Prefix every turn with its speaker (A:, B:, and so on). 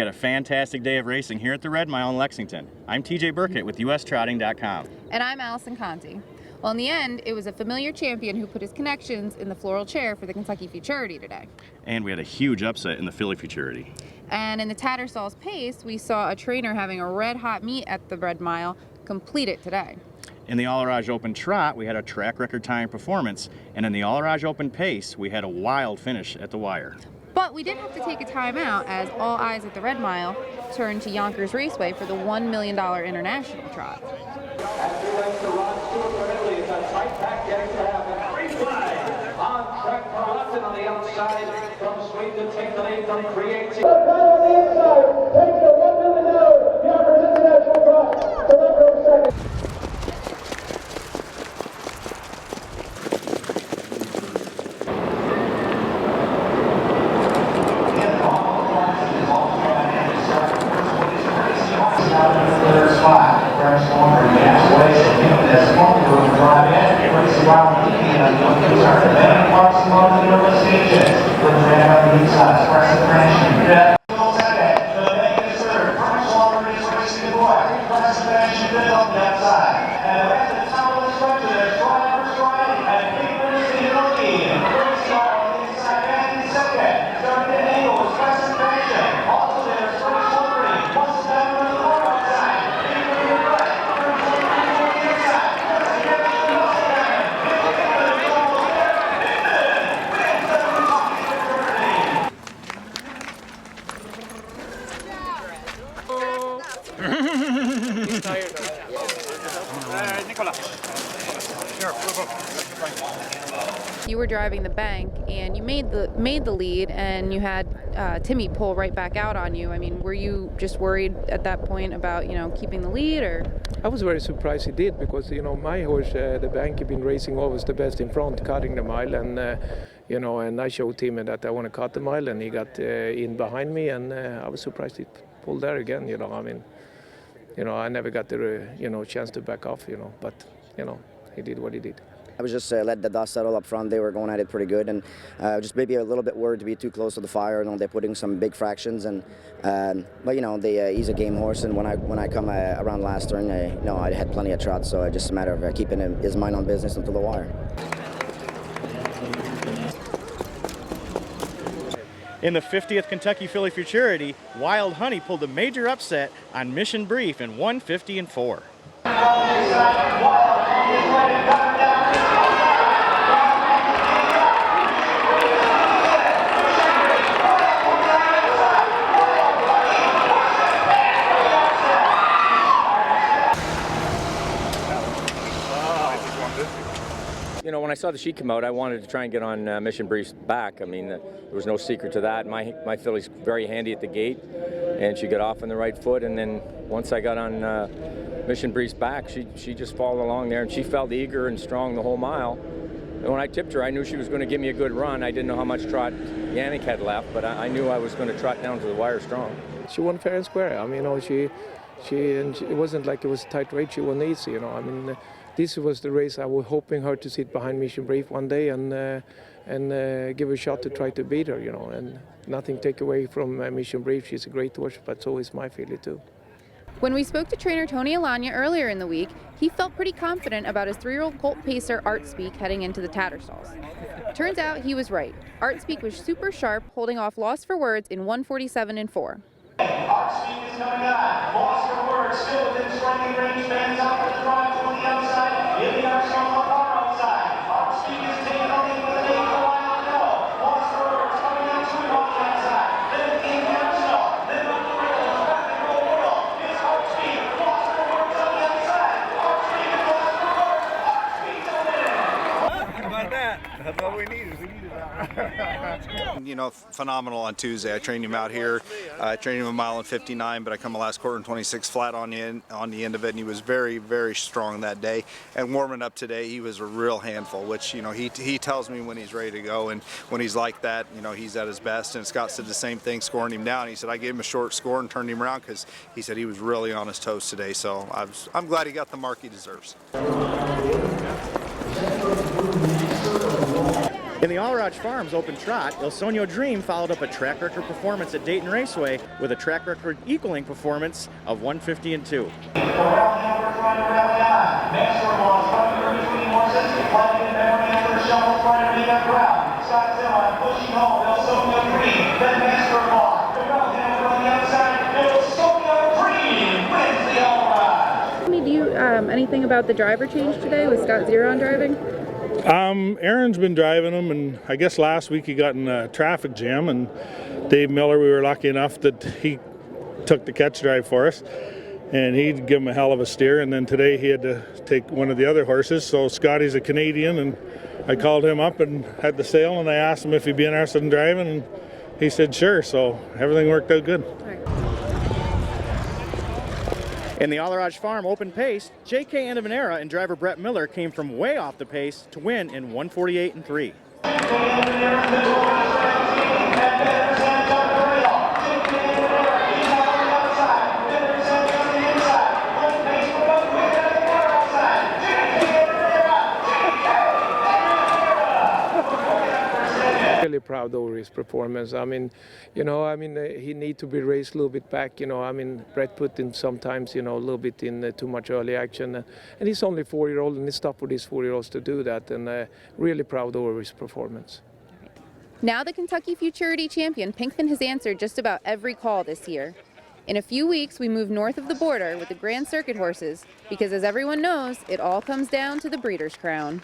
A: had a fantastic day of racing here at the Red Mile in Lexington. I'm TJ Burkett with USTrotting.com.
B: And I'm Allison Conti. Well, in the end, it was a familiar champion who put his connections in the floral chair for the Kentucky Futurity today.
A: And we had a huge upset in the Philly Futurity.
B: And in the Tattersall's pace, we saw a trainer having a red-hot meet at the Red Mile complete it today.
A: In the Allerage Open Trot, we had a track record time performance, and in the Allerage Open Pace, we had a wild finish at the wire.
B: But we did have to take a timeout as all eyes at the Red Mile turned to Yonkers Raceway for the $1 million international trot.
C: On track for London on the outside from Sweden, take the lead from Creative.
D: On the inside, takes the $1 million Yonkers International Trot. Columbus second.
C: Crescent Fashion.
B: You were driving the bank and you made the lead, and you had Timmy pull right back out on you. I mean, were you just worried at that point about, keeping the lead, or?
E: I was very surprised he did, because my horse, the bank, had been racing always the best in front, cutting the mile, and and I showed Timmy that I want to cut the mile, and he got in behind me, and I was surprised he pulled there again. I never got the chance to back off, but he did what he did.
F: I was just let the dust settle up front. They were going at it pretty good, and just maybe a little bit worried to be too close to the fire. They're putting some big fractions, and but he's a game horse. And when I come around last turn, I had plenty of trots, so it's just a matter of keeping his mind on business until the wire.
A: In the 50th Kentucky Philly Futurity, Wild Honey pulled a major upset on Mission Brief in 150-4.
G: When I saw the sheet come out, I wanted to try and get on Mission Brief's back. I mean, there was no secret to that. My filly's very handy at the gate, and she got off on the right foot. And then once I got on Mission Brief's back, she just followed along there, and she felt eager and strong the whole mile. And when I tipped her, I knew she was going to give me a good run. I didn't know how much trot Yannick had left, but I knew I was going to trot down to the wire strong.
E: She won fair and square. I mean, it wasn't like it was a tight race. She won easy. This was the race I was hoping her to sit behind Mission Brief one day and give her a shot to try to beat her, and nothing take away from Mission Brief. She's a great horse, but so is my filly too.
B: When we spoke to trainer Tony Alagna earlier in the week, he felt pretty confident about his 3-year-old colt pacer Artspeak heading into the Tattersalls. Turns out he was right. Artspeak was super sharp, holding off Lost for Words in 147-4.
C: Artspeak is coming on. Lost for Words, still within striking range. Fans out for the drive to the outside. In the action on the far outside. Artspeak is taking on the with an 8 for Wild Go. Lost for Words coming out to on the outside. Then in Campbell. Then on the rail. Back and roll world. It's Artspeak. Lost for Words on the outside. Artspeak and Lost for Words. Artspeak to win.
H: How about that? That's all we needed. Phenomenal on Tuesday. I trained him out here. I trained him a mile in 59, but I come the last quarter in 26 flat on the end of it, and he was very, very strong that day. And warming up today, he was a real handful, which he tells me when he's ready to go, and when he's like that, he's at his best. And Scott said the same thing, scoring him down. He said I gave him a short score and turned him around because he said he was really on his toes today. So I'm glad he got the mark he deserves.
A: In the Allerage Farms Open Trot, Il Sogno Dream followed up a track record performance at Dayton Raceway with a track record equaling performance of 150 and 2.
B: Do you anything about the driver change today with Scott Zeron driving?
I: Aaron's been driving him, and I guess last week he got in a traffic jam, and Dave Miller, we were lucky enough that he took the catch drive for us, and he'd give him a hell of a steer. And then today he had to take one of the other horses, so Scotty's a Canadian, and I called him up and had the sale, and I asked him if he'd be interested in driving, and he said sure, so everything worked out good.
A: In the Allerage Farm Open Pace, J.K. Andavanera and driver Brett Miller came from way off the pace to win in 148 and 3.
E: Really proud over his performance. I mean, he need to be raced a little bit back. Brett put in sometimes, a little bit in too much early action, and he's only 4-year-old, and it's tough for these 4-year-olds to do that. And really proud over his performance.
B: Now the Kentucky Futurity champion, Pinkman, has answered just about every call this year. In a few weeks, we move north of the border with the Grand Circuit horses, because as everyone knows, it all comes down to the Breeders' Crown.